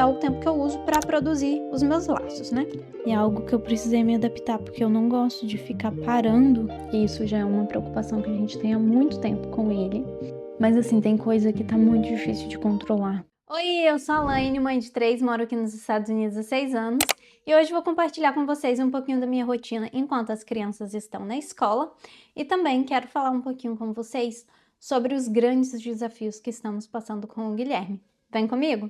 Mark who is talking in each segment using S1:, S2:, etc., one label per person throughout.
S1: é o tempo que eu uso para produzir os meus laços, né? E é algo que eu precisei me adaptar, porque eu não gosto de ficar parando, e isso já é uma preocupação que a gente tem há muito tempo com ele. Mas assim, tem coisa que tá muito difícil de controlar. Oi, eu sou a Laine, mãe de 3, moro aqui nos Estados Unidos há 6 anos. E hoje vou compartilhar com vocês um pouquinho da minha rotina enquanto as crianças estão na escola. E também quero falar um pouquinho com vocês sobre os grandes desafios que estamos passando com o Guilherme. Vem comigo?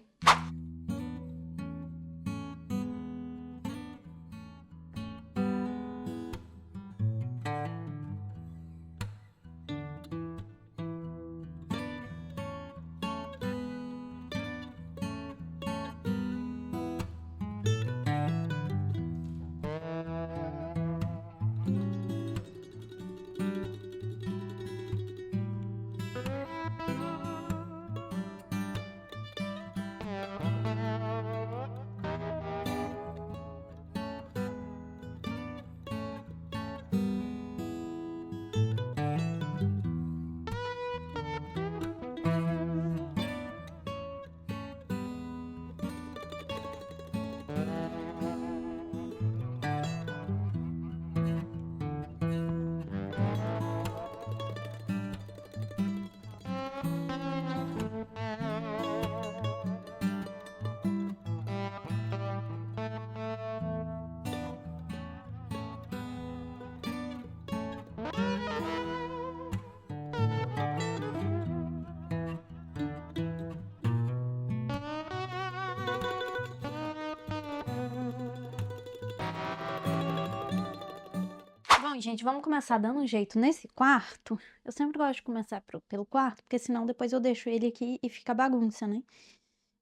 S1: Bom, gente, vamos começar dando um jeito nesse quarto. Eu sempre gosto de começar pelo quarto, porque senão depois eu deixo ele aqui e fica bagunça, né?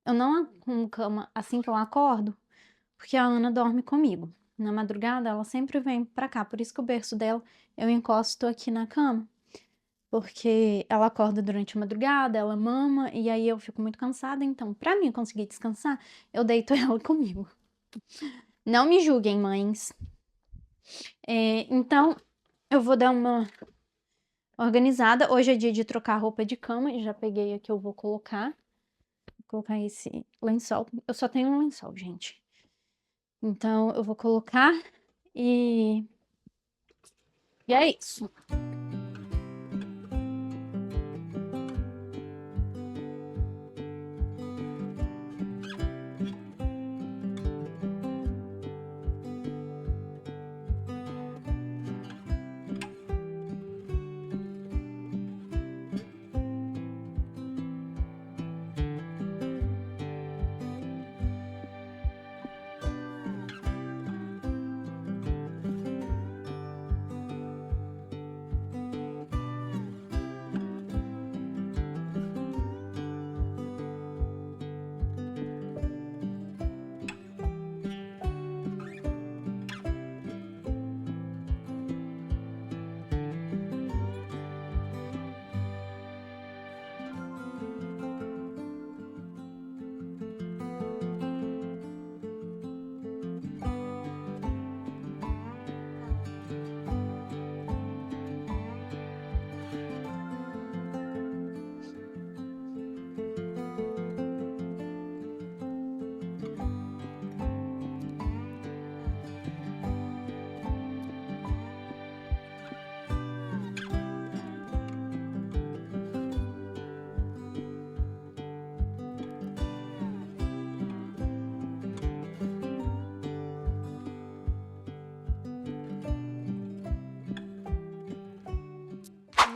S1: Eu não arrumo cama assim que eu acordo, porque a Ana dorme comigo. Na madrugada, ela sempre vem pra cá, por isso que o berço dela eu encosto aqui na cama. Porque ela acorda durante a madrugada, ela mama, e aí eu fico muito cansada, então pra mim conseguir descansar, eu deito ela comigo. Não me julguem, mães. Então, eu vou dar uma organizada. Hoje é dia de trocar roupa de cama, e já peguei aqui, eu vou colocar. Vou colocar esse lençol. Eu só tenho um lençol, gente. Então, eu vou colocar e é isso.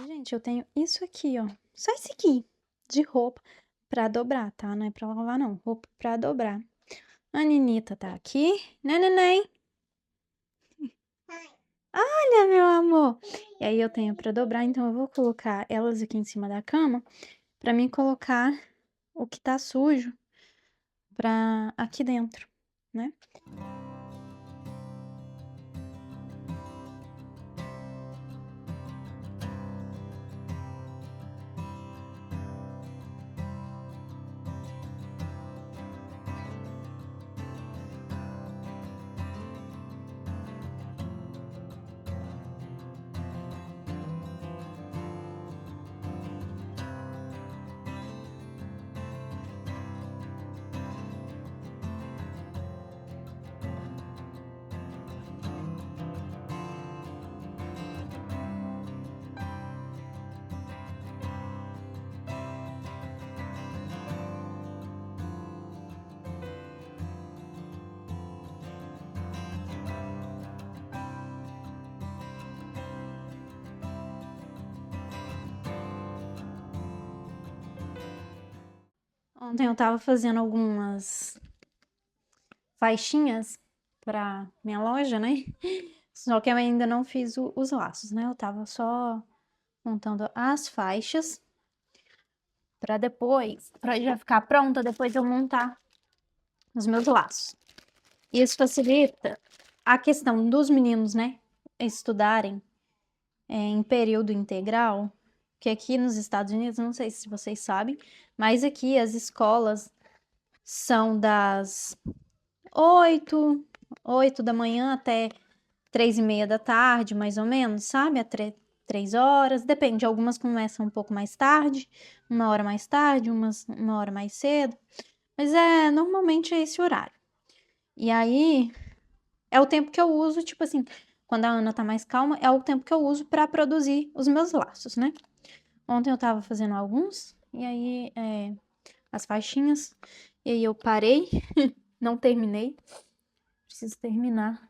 S1: Gente, eu tenho isso aqui, ó. Só esse aqui, de roupa pra dobrar, tá? Não é pra lavar, não. Roupa pra dobrar. A Ninita tá aqui, né, neném? Olha, meu amor! E aí eu tenho pra dobrar, então eu vou colocar elas aqui em cima da cama pra mim colocar o que tá sujo pra aqui dentro, né? Ontem eu tava fazendo algumas faixinhas pra minha loja, né? Só que eu ainda não fiz os laços, né? Eu tava só montando as faixas pra depois, pra já ficar pronta, depois eu montar os meus laços. Isso facilita a questão dos meninos, né? Estudarem em período integral, que aqui nos Estados Unidos, não sei se vocês sabem, mas aqui as escolas são das 8 da manhã até 3:30 da tarde, mais ou menos, sabe? Até 3 horas, depende, algumas começam um pouco mais tarde, 1 hora mais tarde, uma hora mais cedo, mas normalmente é esse horário. E aí, é o tempo que eu uso, tipo assim, quando a Ana tá mais calma, é o tempo que eu uso pra produzir os meus laços, né? Ontem eu tava fazendo alguns, e aí, as faixinhas, e aí eu parei, não terminei, preciso terminar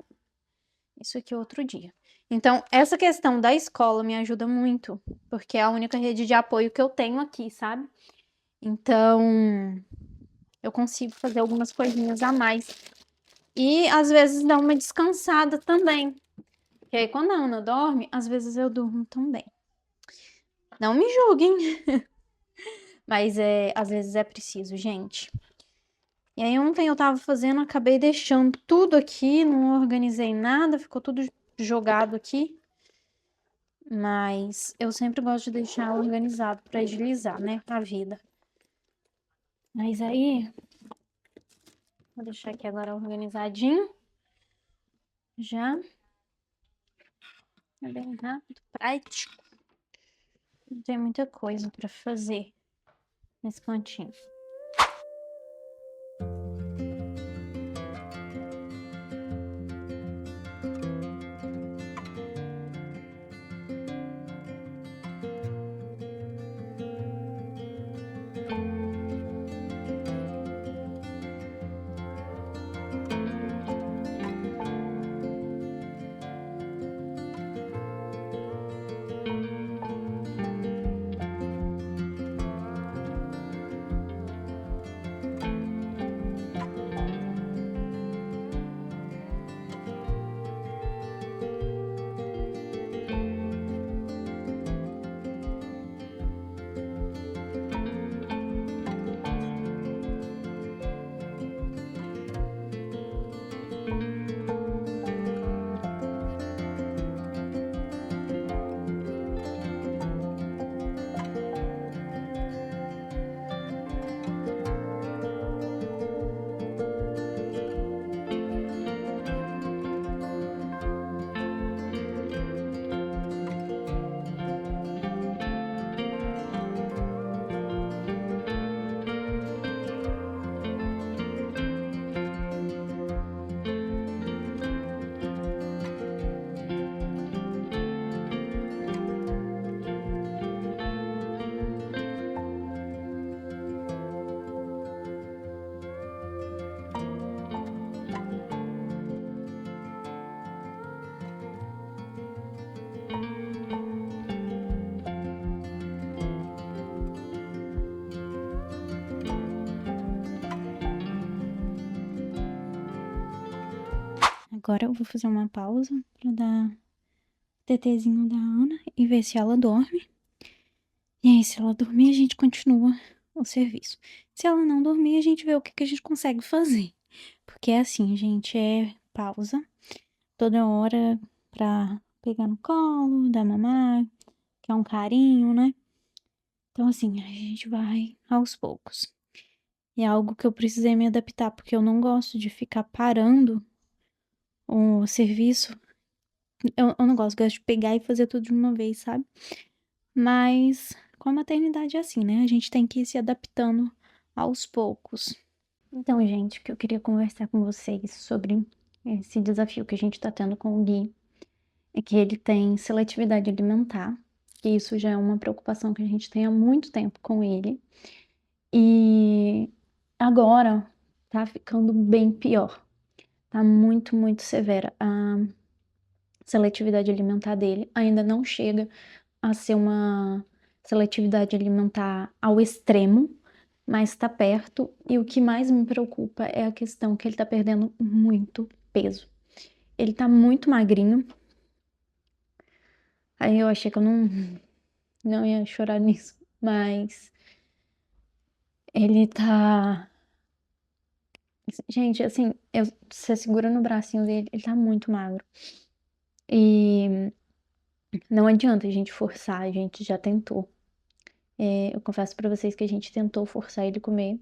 S1: isso aqui outro dia. Então, essa questão da escola me ajuda muito, porque é a única rede de apoio que eu tenho aqui, sabe? Então, eu consigo fazer algumas coisinhas a mais. E às vezes dá uma descansada também. Porque aí quando a Ana dorme, às vezes eu durmo também. Não me julguem. Mas às vezes é preciso, gente. E aí ontem eu tava fazendo, acabei deixando tudo aqui, não organizei nada, ficou tudo jogado aqui. Mas eu sempre gosto de deixar organizado para agilizar, né, a vida. Mas aí, vou deixar aqui agora organizadinho. Já. É bem rápido, prático. Não tem muita coisa para fazer nesse cantinho. Agora eu vou fazer uma pausa para dar TTzinho da Ana e ver se ela dorme. E aí, se ela dormir, a gente continua o serviço. Se ela não dormir, a gente vê o que a gente consegue fazer. Porque é assim, gente, é pausa toda hora pra pegar no colo, dar mamar, que é um carinho, né? Então, assim, a gente vai aos poucos. E é algo que eu precisei me adaptar, porque eu não gosto de ficar parando o serviço. Eu não gosto de pegar e fazer tudo de uma vez, sabe? Mas com a maternidade é assim, né? A gente tem que ir se adaptando aos poucos. Então, gente, o que eu queria conversar com vocês sobre esse desafio que a gente tá tendo com o Gui é que ele tem seletividade alimentar, que isso já é uma preocupação que a gente tem há muito tempo com ele. E agora tá ficando bem pior. Tá muito, muito severa. A seletividade alimentar dele ainda não chega a ser uma seletividade alimentar ao extremo, mas tá perto. E o que mais me preocupa é a questão que ele tá perdendo muito peso. Ele tá muito magrinho. Aí eu achei que eu não ia chorar nisso, mas ele tá. Gente, assim, você segura no bracinho dele, ele tá muito magro. E não adianta a gente forçar, a gente já tentou. Eu confesso pra vocês que a gente tentou forçar ele a comer,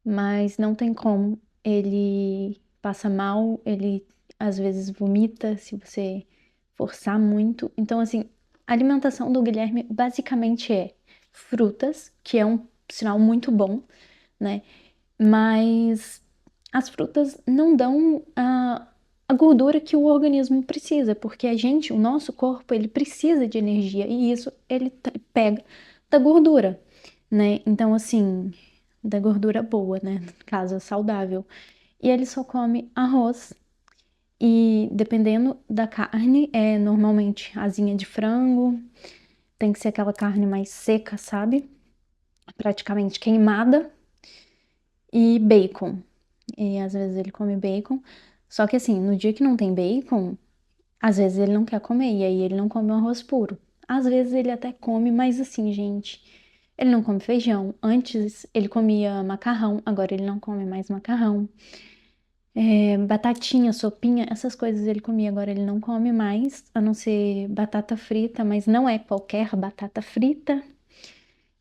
S1: mas não tem como. Ele passa mal, ele às vezes vomita se você forçar muito. Então, assim, a alimentação do Guilherme basicamente é frutas, que é um sinal muito bom, né? Mas as frutas não dão a gordura que o organismo precisa, porque a gente, o nosso corpo, ele precisa de energia e isso ele pega da gordura, né? Então, assim, da gordura boa, né? No caso, saudável. E ele só come arroz e dependendo da carne, é normalmente asinha de frango, tem que ser aquela carne mais seca, sabe? Praticamente queimada e bacon. E às vezes ele come bacon. Só que assim, no dia que não tem bacon, às vezes ele não quer comer, e aí ele não come o arroz puro. Às vezes ele até come, mas assim, gente, ele não come feijão. Antes ele comia macarrão, agora ele não come mais macarrão. Batatinha, sopinha, essas coisas ele comia, agora ele não come mais, a não ser batata frita, mas não é qualquer batata frita.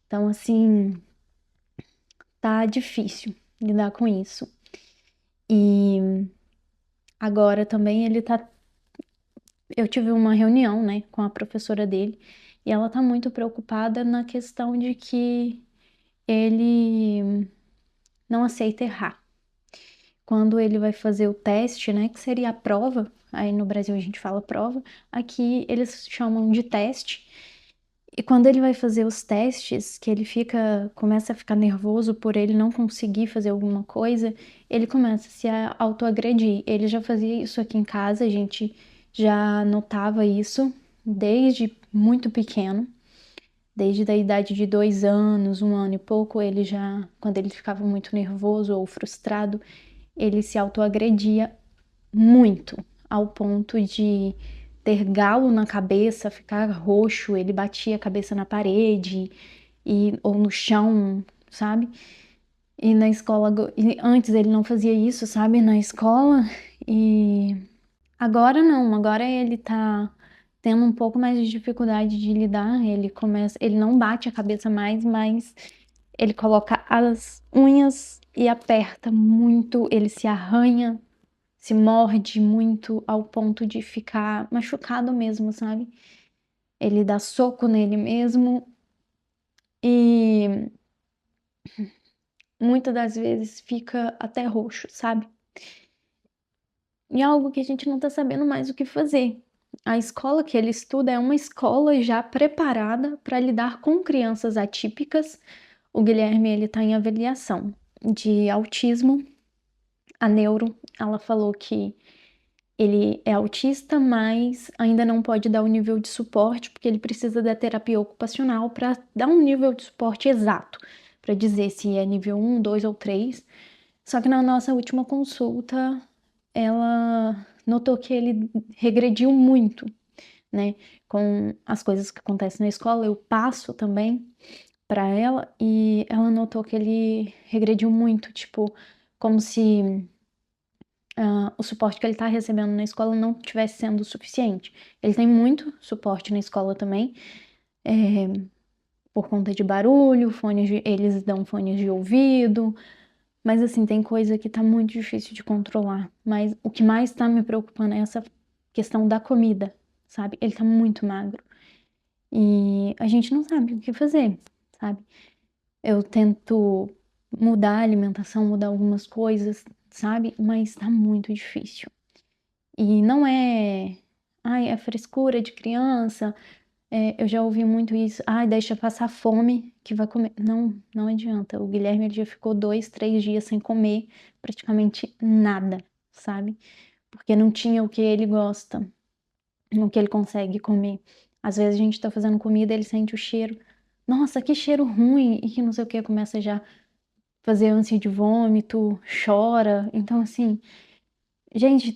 S1: Então, assim, tá difícil lidar com isso. E agora também ele tá. Eu tive uma reunião, né, com a professora dele e ela tá muito preocupada na questão de que ele não aceita errar. Quando ele vai fazer o teste, né, que seria a prova, aí no Brasil a gente fala prova, aqui eles chamam de teste. E quando ele vai fazer os testes, que ele começa a ficar nervoso por ele não conseguir fazer alguma coisa, ele começa a se autoagredir. Ele já fazia isso aqui em casa, a gente já notava isso desde muito pequeno, desde a idade de 2 anos, 1 ano e pouco, ele já, quando ele ficava muito nervoso ou frustrado, ele se autoagredia muito, ao ponto de ter galo na cabeça, ficar roxo, ele batia a cabeça na parede ou no chão, sabe? E na escola, antes ele não fazia isso, sabe? Na escola, e agora não, agora ele tá tendo um pouco mais de dificuldade de lidar, ele não bate a cabeça mais, mas ele coloca as unhas e aperta muito, ele se arranha, se morde muito ao ponto de ficar machucado mesmo, sabe? Ele dá soco nele mesmo e muitas das vezes fica até roxo, sabe? E é algo que a gente não tá sabendo mais o que fazer. A escola que ele estuda é uma escola já preparada para lidar com crianças atípicas. O Guilherme, ele tá em avaliação de autismo. A neuro, ela falou que ele é autista, mas ainda não pode dar o nível de suporte, porque ele precisa da terapia ocupacional para dar um nível de suporte exato, para dizer se é nível 1, 2 ou 3. Só que na nossa última consulta, ela notou que ele regrediu muito, né? Com as coisas que acontecem na escola, eu passo também para ela e ela notou que ele regrediu muito, tipo, como se o suporte que ele está recebendo na escola não estivesse sendo o suficiente. Ele tem muito suporte na escola também, é, por conta de barulho, eles dão fones de ouvido, mas assim, tem coisa que tá muito difícil de controlar. Mas o que mais tá me preocupando é essa questão da comida, sabe? Ele tá muito magro. E a gente não sabe o que fazer, sabe? Eu tento mudar a alimentação, mudar algumas coisas, sabe? Mas tá muito difícil. E não é, ai, é frescura de criança. Eu já ouvi muito isso. Ai, deixa passar fome que vai comer. Não, não adianta. O Guilherme ele já ficou 2, 3 dias sem comer praticamente nada, sabe? Porque não tinha o que ele gosta, o que ele consegue comer. Às vezes a gente tá fazendo comida, ele sente o cheiro. Nossa, que cheiro ruim! E que não sei o que, começa já. fazer ânsia de vômito, chora. Então, assim, gente,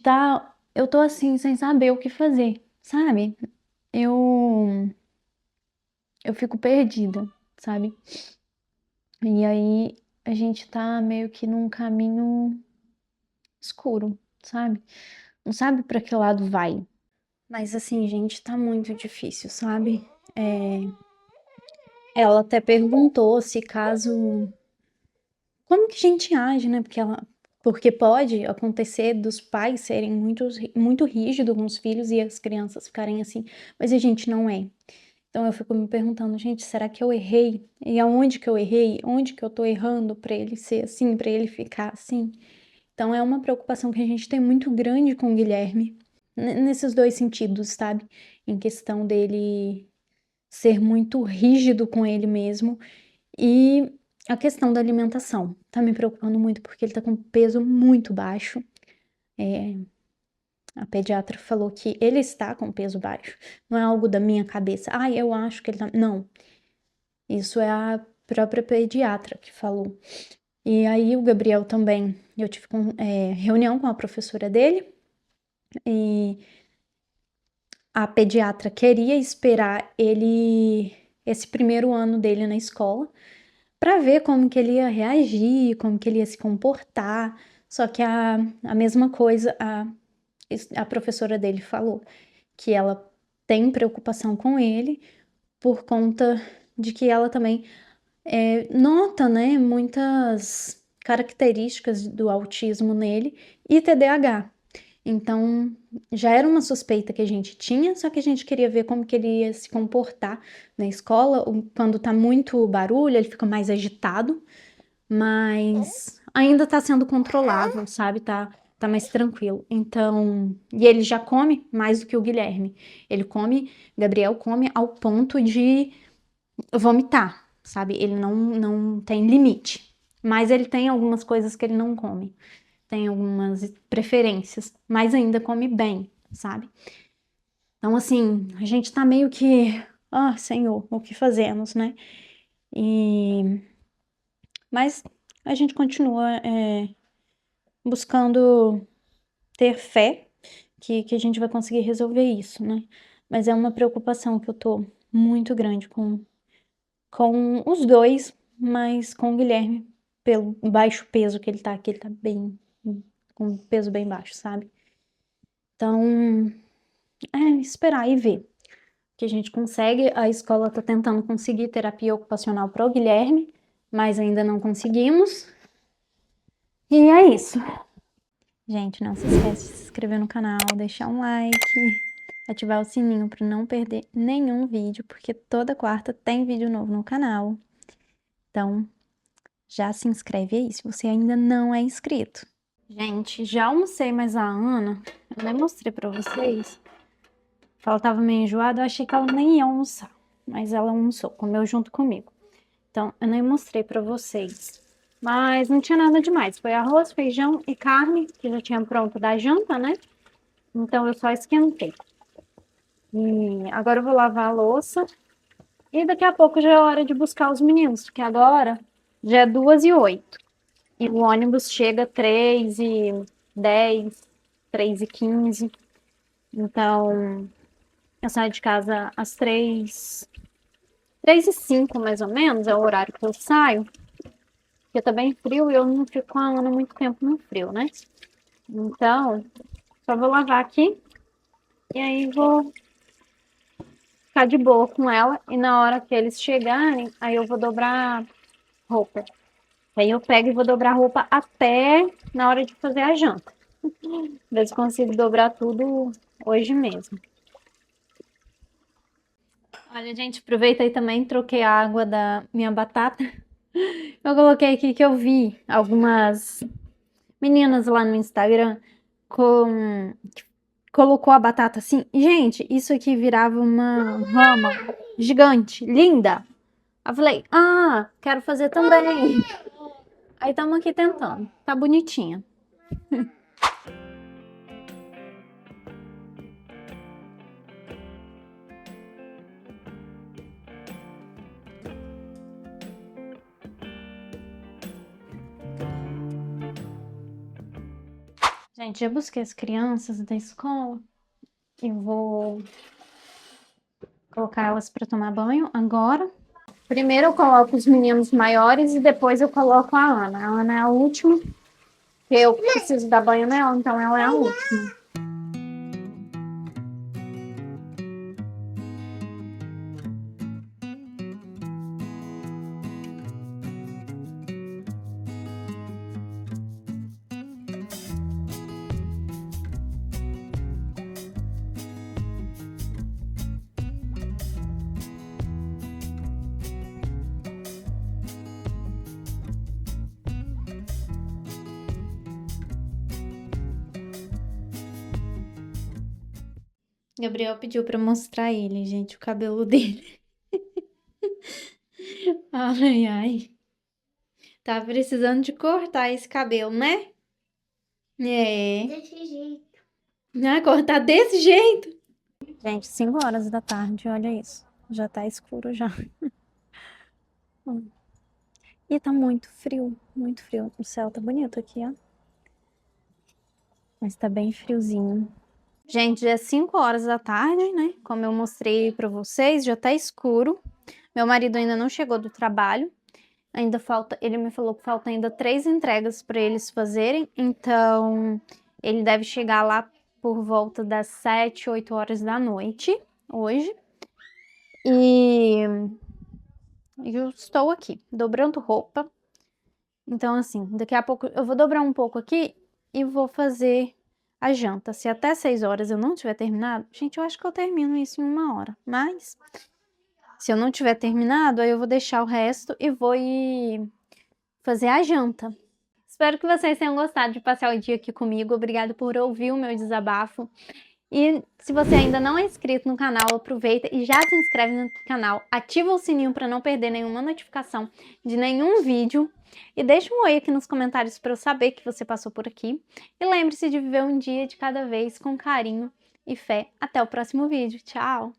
S1: eu tô assim, sem saber o que fazer, sabe? Eu, eu fico perdida, sabe? E aí a gente tá meio que num caminho escuro, sabe? Não sabe pra que lado vai. Mas assim, gente, tá muito difícil, sabe? É, ela até perguntou se caso. Como que a gente age, né? Porque pode acontecer dos pais serem muito rígidos com os filhos e as crianças ficarem assim, mas a gente não é. Então eu fico me perguntando, gente, será que eu errei? E aonde que eu errei? Onde que eu tô errando pra ele ser assim, pra ele ficar assim? Então é uma preocupação que a gente tem muito grande com o Guilherme, nesses dois sentidos, sabe? Em questão dele ser muito rígido com ele mesmo e a questão da alimentação. Tá me preocupando muito porque ele tá com peso muito baixo. A pediatra falou que ele está com peso baixo. Não é algo da minha cabeça. Ah, eu acho que ele tá. Não. Isso é a própria pediatra que falou. E aí o Gabriel também. Eu tive reunião com a professora dele e a pediatra queria esperar esse primeiro ano dele na escola para ver como que ele ia reagir, como que ele ia se comportar. Só que a mesma coisa a professora dele falou, que ela tem preocupação com ele por conta de que ela também nota, né, muitas características do autismo nele e TDAH. Então, já era uma suspeita que a gente tinha, só que a gente queria ver como que ele ia se comportar na escola. Quando tá muito barulho, ele fica mais agitado, mas ainda tá sendo controlável, sabe? Tá mais tranquilo. Então, e ele já come mais do que o Guilherme. Gabriel come ao ponto de vomitar, sabe? Ele não tem limite. Mas ele tem algumas coisas que ele não come. Tem algumas preferências, mas ainda come bem, sabe? Então, assim, a gente tá meio que, Senhor, o que fazemos, né? E mas a gente continua buscando ter fé que a gente vai conseguir resolver isso, né? Mas é uma preocupação que eu tô muito grande com os dois, mas com o Guilherme, pelo baixo peso que ele tá bem, com um peso bem baixo, sabe? Então, esperar e ver o que a gente consegue. A escola tá tentando conseguir terapia ocupacional para o Guilherme, mas ainda não conseguimos. E é isso. Gente, não se esquece de se inscrever no canal, deixar um like, ativar o sininho para não perder nenhum vídeo, porque toda quarta tem vídeo novo no canal. Então, já se inscreve aí se você ainda não é inscrito. Gente, já almocei, mas a Ana, eu nem mostrei pra vocês. Ela tava meio enjoada, eu achei que ela nem ia almoçar, mas ela almoçou, comeu junto comigo. Então, eu nem mostrei pra vocês. Mas não tinha nada demais. Foi arroz, feijão e carne, que já tinha pronto da janta, né? Então, eu só esquentei. E agora eu vou lavar a louça. E daqui a pouco já é hora de buscar os meninos, porque agora já é 2h08. E o ônibus chega 3h10, 3h15. Então, eu saio de casa às 3h05, mais ou menos, é o horário que eu saio. Porque tá bem frio e eu não fico com a Ana muito tempo no frio, né? Então, só vou lavar aqui e aí vou ficar de boa com ela. E na hora que eles chegarem, aí eu vou dobrar roupa. Aí eu pego e vou dobrar roupa até na hora de fazer a janta. Ver se consigo dobrar tudo hoje mesmo. Olha, gente, aproveitei também, troquei a água da minha batata. Eu coloquei aqui que eu vi algumas meninas lá no Instagram que colocou a batata assim. Gente, isso aqui virava uma rama gigante, linda. Eu falei, quero fazer também. Aí estamos aqui tentando. Tá bonitinha. Gente, já busquei as crianças da escola e vou colocar elas para tomar banho agora. Primeiro eu coloco os meninos maiores e depois eu coloco a Ana. A Ana é a última. Eu preciso dar banho nela, então ela é a última. Gabriel pediu pra mostrar ele, gente, o cabelo dele. Ai, ai. Tá precisando de cortar esse cabelo, né? É.
S2: Desse jeito.
S1: Ah, cortar desse jeito? Gente, 5 horas da tarde, olha isso. Já tá escuro já. E tá muito frio, muito frio. O céu tá bonito aqui, ó. Mas tá bem friozinho. Gente, já é 5 horas da tarde, né? Como eu mostrei pra vocês, já tá escuro. Meu marido ainda não chegou do trabalho. Ainda falta, ele me falou que falta ainda 3 entregas para eles fazerem. Então, ele deve chegar lá por volta das 7, 8 horas da noite, hoje. E eu estou aqui, dobrando roupa. Então, assim, daqui a pouco eu vou dobrar um pouco aqui e vou fazer a janta. Se até 6 horas eu não tiver terminado, gente, eu acho que eu termino isso em 1 hora. Mas, se eu não tiver terminado, aí eu vou deixar o resto e vou ir fazer a janta. Espero que vocês tenham gostado de passar o dia aqui comigo. Obrigada por ouvir o meu desabafo. E se você ainda não é inscrito no canal, aproveita e já se inscreve no canal. Ativa o sininho para não perder nenhuma notificação de nenhum vídeo. E deixa um oi aqui nos comentários para eu saber que você passou por aqui. E lembre-se de viver um dia de cada vez com carinho e fé. Até o próximo vídeo. Tchau!